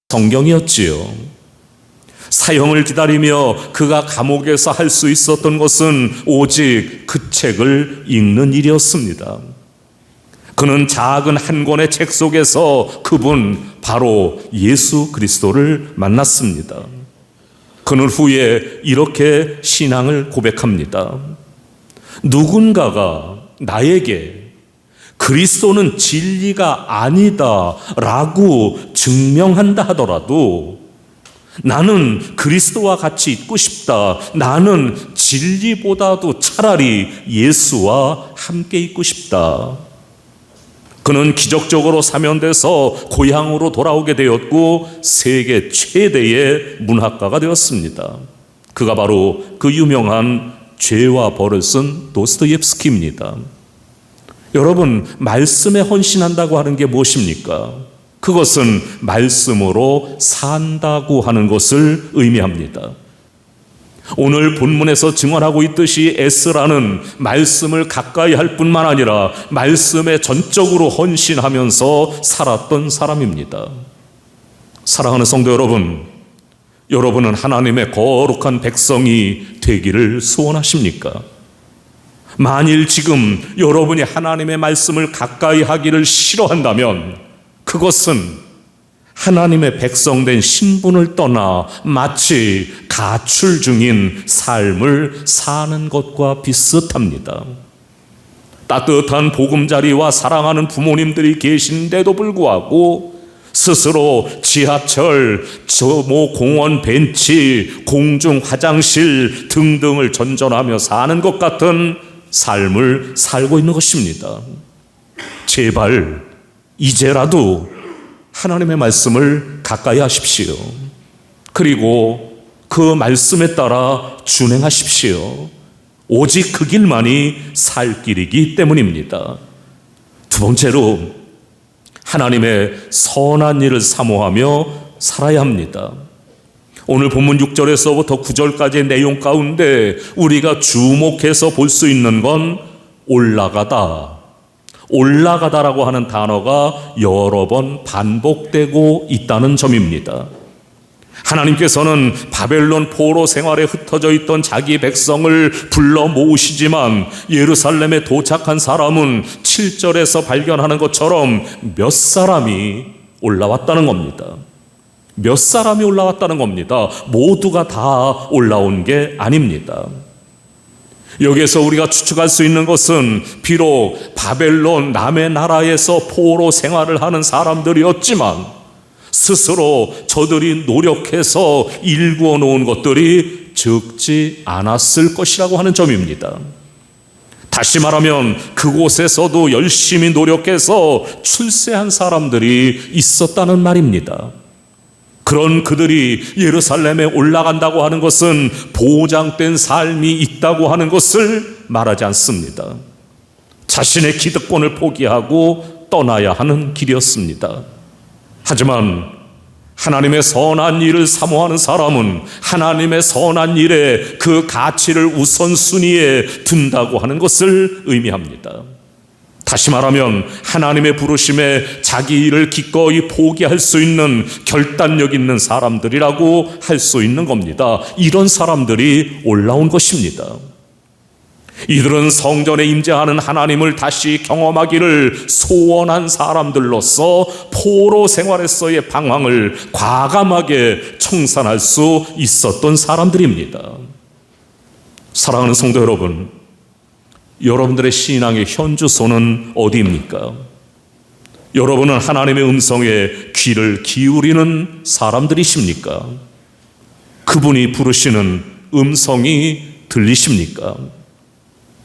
성경이었지요. 사형을 기다리며 그가 감옥에서 할 수 있었던 것은 오직 그 책을 읽는 일이었습니다. 그는 작은 한 권의 책 속에서 그분 바로 예수 그리스도를 만났습니다. 그는 후에 이렇게 신앙을 고백합니다. 누군가가 나에게 그리스도는 진리가 아니다 라고 증명한다 하더라도 나는 그리스도와 같이 있고 싶다. 나는 진리보다도 차라리 예수와 함께 있고 싶다. 그는 기적적으로 사면돼서 고향으로 돌아오게 되었고 세계 최대의 문학가가 되었습니다. 그가 바로 그 유명한 죄와 벌을 쓴 도스토옙스키입니다. 여러분, 말씀에 헌신한다고 하는 게 무엇입니까? 그것은 말씀으로 산다고 하는 것을 의미합니다. 오늘 본문에서 증언하고 있듯이 에스라는 말씀을 가까이 할 뿐만 아니라 말씀에 전적으로 헌신하면서 살았던 사람입니다. 사랑하는 성도 여러분, 여러분은 하나님의 거룩한 백성이 되기를 소원하십니까? 만일 지금 여러분이 하나님의 말씀을 가까이 하기를 싫어한다면 그것은 하나님의 백성된 신분을 떠나 마치 가출 중인 삶을 사는 것과 비슷합니다. 따뜻한 보금자리와 사랑하는 부모님들이 계신데도 불구하고 스스로 지하철, 공원 벤치, 공중 화장실 등등을 전전하며 사는 것 같은 삶을 살고 있는 것입니다. 제발 이제라도 하나님의 말씀을 가까이 하십시오. 그리고 그 말씀에 따라 준행하십시오. 오직 그 길만이 살 길이기 때문입니다. 두 번째로 하나님의 선한 일을 사모하며 살아야 합니다. 오늘 본문 6절에서부터 9절까지의 내용 가운데 우리가 주목해서 볼 수 있는 건 올라가다. 올라가다라고 하는 단어가 여러 번 반복되고 있다는 점입니다. 하나님께서는 바벨론 포로 생활에 흩어져 있던 자기 백성을 불러 모으시지만 예루살렘에 도착한 사람은 7절에서 발견하는 것처럼 몇 사람이 올라왔다는 겁니다. 몇 사람이 올라왔다는 겁니다. 모두가 다 올라온 게 아닙니다. 여기에서 우리가 추측할 수 있는 것은 비록 바벨론 남의 나라에서 포로 생활을 하는 사람들이었지만 스스로 저들이 노력해서 일구어 놓은 것들이 적지 않았을 것이라고 하는 점입니다. 다시 말하면 그곳에서도 열심히 노력해서 출세한 사람들이 있었다는 말입니다. 그런 그들이 예루살렘에 올라간다고 하는 것은 보장된 삶이 있다고 하는 것을 말하지 않습니다. 자신의 기득권을 포기하고 떠나야 하는 길이었습니다. 하지만 하나님의 선한 일을 사모하는 사람은 하나님의 선한 일에 그 가치를 우선순위에 둔다고 하는 것을 의미합니다. 다시 말하면 하나님의 부르심에 자기 일을 기꺼이 포기할 수 있는 결단력 있는 사람들이라고 할 수 있는 겁니다. 이런 사람들이 올라온 것입니다. 이들은 성전에 임재하는 하나님을 다시 경험하기를 소원한 사람들로서 포로 생활에서의 방황을 과감하게 청산할 수 있었던 사람들입니다. 사랑하는 성도 여러분, 여러분들의 신앙의 현주소는 어디입니까? 여러분은 하나님의 음성에 귀를 기울이는 사람들이십니까? 그분이 부르시는 음성이 들리십니까?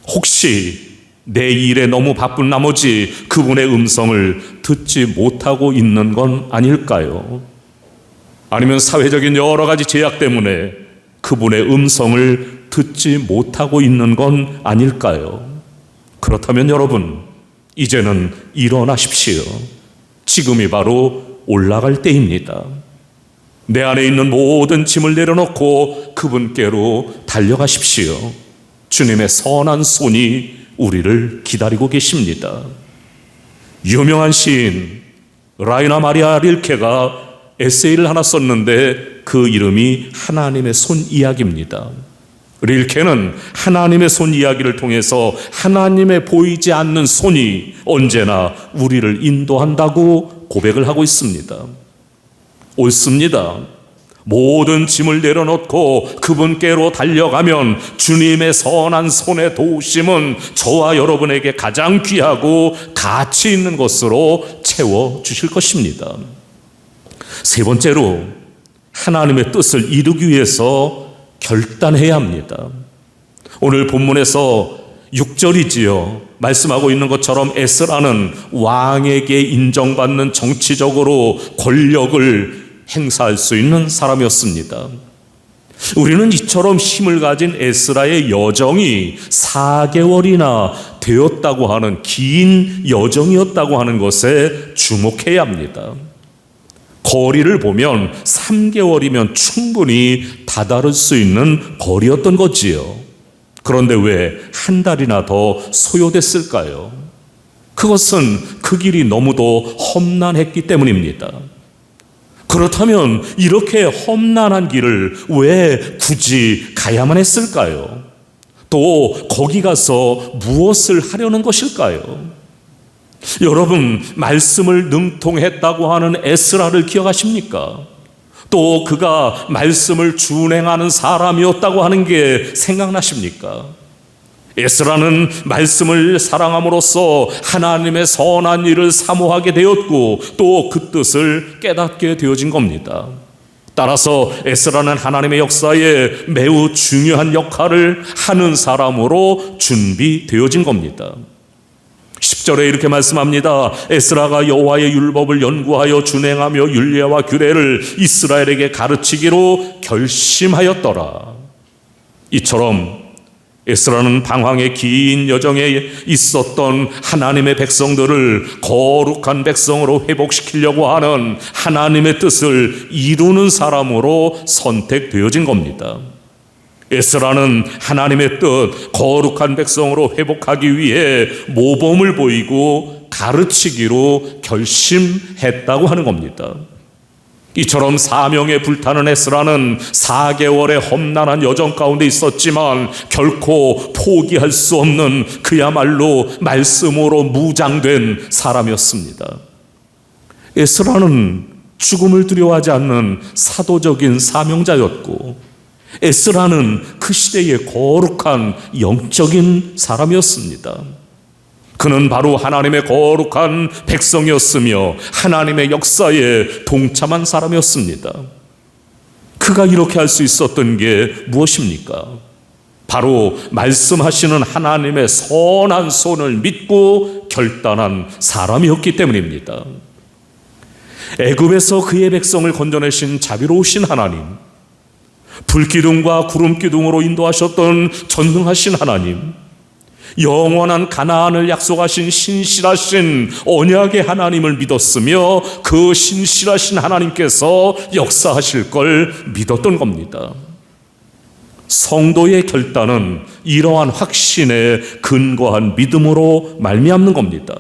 혹시 내 일에 너무 바쁜 나머지 그분의 음성을 듣지 못하고 있는 건 아닐까요? 아니면 사회적인 여러 가지 제약 때문에 그분의 음성을 듣지 못하고 있는 건 아닐까요? 그렇다면 여러분, 이제는 일어나십시오. 지금이 바로 올라갈 때입니다. 내 안에 있는 모든 짐을 내려놓고 그분께로 달려가십시오. 주님의 선한 손이 우리를 기다리고 계십니다. 유명한 시인 라이나 마리아 릴케가 에세이를 하나 썼는데 그 이름이 하나님의 손 이야기입니다. 릴케는 하나님의 손 이야기를 통해서 하나님의 보이지 않는 손이 언제나 우리를 인도한다고 고백을 하고 있습니다. 옳습니다. 모든 짐을 내려놓고 그분께로 달려가면 주님의 선한 손의 도우심은 저와 여러분에게 가장 귀하고 가치 있는 것으로 채워주실 것입니다. 세 번째로, 하나님의 뜻을 이루기 위해서 결단해야 합니다. 오늘 본문에서 6절이지요. 말씀하고 있는 것처럼 에스라는 왕에게 인정받는 정치적으로 권력을 행사할 수 있는 사람이었습니다. 우리는 이처럼 힘을 가진 에스라의 여정이 4개월이나 되었다고 하는 긴 여정이었다고 하는 것에 주목해야 합니다. 거리를 보면 3개월이면 충분히 다다를 수 있는 거리였던 거지요. 그런데 왜 한 달이나 더 소요됐을까요? 그것은 그 길이 너무도 험난했기 때문입니다. 그렇다면 이렇게 험난한 길을 왜 굳이 가야만 했을까요? 또 거기 가서 무엇을 하려는 것일까요? 여러분, 말씀을 능통했다고 하는 에스라를 기억하십니까? 또 그가 말씀을 준행하는 사람이었다고 하는 게 생각나십니까? 에스라는 말씀을 사랑함으로써 하나님의 선한 일을 사모하게 되었고 또 그 뜻을 깨닫게 되어진 겁니다. 따라서 에스라는 하나님의 역사에 매우 중요한 역할을 하는 사람으로 준비되어진 겁니다. 10절에 이렇게 말씀합니다. 에스라가 여호와의 율법을 연구하여 준행하며 율례와 규례를 이스라엘에게 가르치기로 결심하였더라. 이처럼 에스라는 방황의 긴 여정에 있었던 하나님의 백성들을 거룩한 백성으로 회복시키려고 하는 하나님의 뜻을 이루는 사람으로 선택되어진 겁니다. 에스라는 하나님의 뜻, 거룩한 백성으로 회복하기 위해 모범을 보이고 가르치기로 결심했다고 하는 겁니다. 이처럼 사명에 불타는 에스라는 4개월의 험난한 여정 가운데 있었지만 결코 포기할 수 없는 그야말로 말씀으로 무장된 사람이었습니다. 에스라는 죽음을 두려워하지 않는 사도적인 사명자였고 에스라는 그 시대의 거룩한 영적인 사람이었습니다. 그는 바로 하나님의 거룩한 백성이었으며 하나님의 역사에 동참한 사람이었습니다. 그가 이렇게 할 수 있었던 게 무엇입니까? 바로 말씀하시는 하나님의 선한 손을 믿고 결단한 사람이었기 때문입니다. 애굽에서 그의 백성을 건져내신 자비로우신 하나님, 불기둥과 구름기둥으로 인도하셨던 전능하신 하나님, 영원한 가나안을 약속하신 신실하신 언약의 하나님을 믿었으며 그 신실하신 하나님께서 역사하실 걸 믿었던 겁니다. 성도의 결단은 이러한 확신에 근거한 믿음으로 말미암는 겁니다.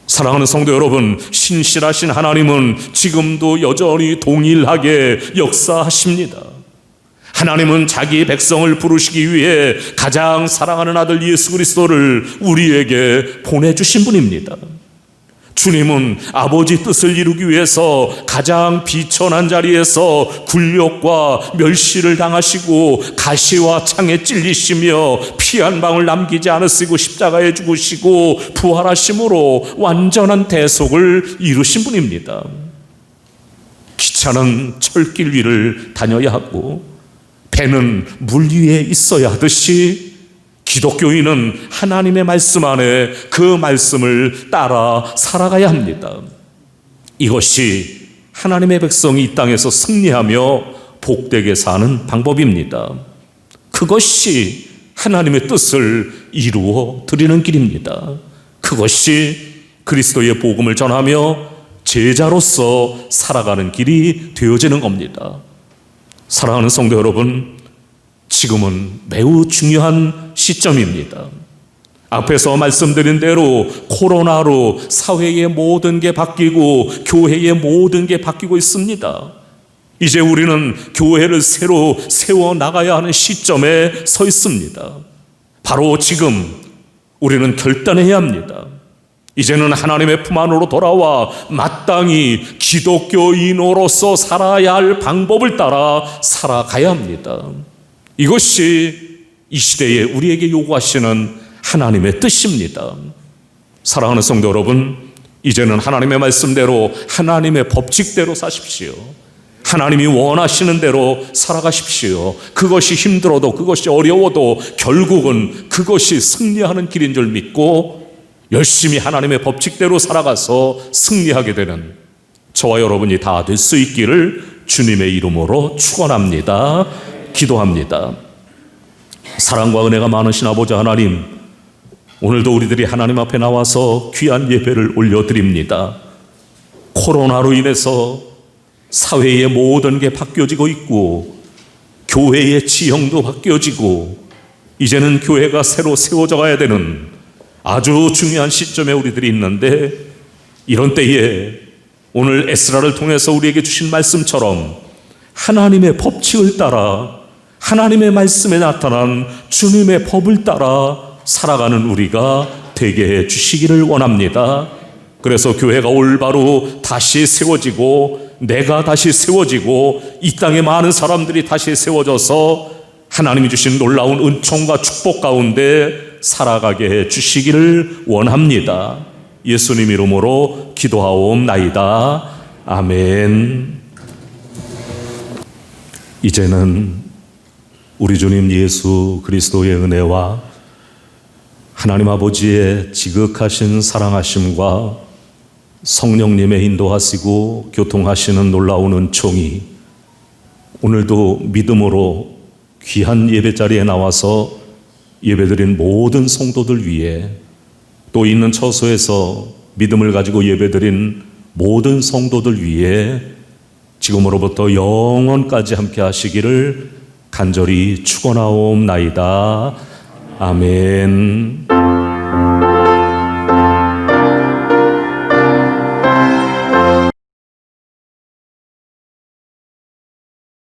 사랑하는 성도 여러분, 신실하신 하나님은 지금도 여전히 동일하게 역사하십니다. 하나님은 자기 백성을 부르시기 위해 가장 사랑하는 아들 예수 그리스도를 우리에게 보내주신 분입니다. 주님은 아버지 뜻을 이루기 위해서 가장 비천한 자리에서 굴욕과 멸시를 당하시고 가시와 창에 찔리시며 피 한 방울 남기지 않으시고 십자가에 죽으시고 부활하심으로 완전한 대속을 이루신 분입니다. 기차는 철길 위를 다녀야 하고 배는 물 위에 있어야 하듯이 기독교인은 하나님의 말씀 안에 그 말씀을 따라 살아가야 합니다. 이것이 하나님의 백성이 이 땅에서 승리하며 복되게 사는 방법입니다. 그것이 하나님의 뜻을 이루어 드리는 길입니다. 그것이 그리스도의 복음을 전하며 제자로서 살아가는 길이 되어지는 겁니다. 사랑하는 성도 여러분, 지금은 매우 중요한 시점입니다. 앞에서 말씀드린 대로 코로나로 사회의 모든 게 바뀌고 교회의 모든 게 바뀌고 있습니다. 이제 우리는 교회를 새로 세워나가야 하는 시점에 서 있습니다. 바로 지금 우리는 결단해야 합니다. 이제는 하나님의 품 안으로 돌아와 마땅히 기독교인으로서 살아야 할 방법을 따라 살아가야 합니다. 이것이 이 시대에 우리에게 요구하시는 하나님의 뜻입니다. 사랑하는 성도 여러분, 이제는 하나님의 말씀대로 하나님의 법칙대로 사십시오. 하나님이 원하시는 대로 살아가십시오. 그것이 힘들어도 그것이 어려워도 결국은 그것이 승리하는 길인 줄 믿고 열심히 하나님의 법칙대로 살아가서 승리하게 되는 저와 여러분이 다 될 수 있기를 주님의 이름으로 축원합니다. 기도합니다. 사랑과 은혜가 많으신 아버지 하나님, 오늘도 우리들이 하나님 앞에 나와서 귀한 예배를 올려드립니다. 코로나로 인해서 사회의 모든 게 바뀌어지고 있고 교회의 지형도 바뀌어지고 이제는 교회가 새로 세워져 가야 되는 아주 중요한 시점에 우리들이 있는데, 이런 때에 오늘 에스라를 통해서 우리에게 주신 말씀처럼 하나님의 법칙을 따라 하나님의 말씀에 나타난 주님의 법을 따라 살아가는 우리가 되게 해 주시기를 원합니다. 그래서 교회가 올바로 다시 세워지고 내가 다시 세워지고 이 땅에 많은 사람들이 다시 세워져서 하나님이 주신 놀라운 은총과 축복 가운데 살아가게 해 주시기를 원합니다. 예수님 이름으로 기도하옵나이다. 아멘. 이제는 우리 주님 예수 그리스도의 은혜와 하나님 아버지의 지극하신 사랑하심과 성령님의 인도하시고 교통하시는 놀라운 은총이 오늘도 믿음으로 귀한 예배자리에 나와서 예배드린 모든 성도들 위해, 또 있는 처소에서 믿음을 가지고 예배드린 모든 성도들 위해 지금으로부터 영원까지 함께 하시기를 간절히 축원하옵나이다. 아멘.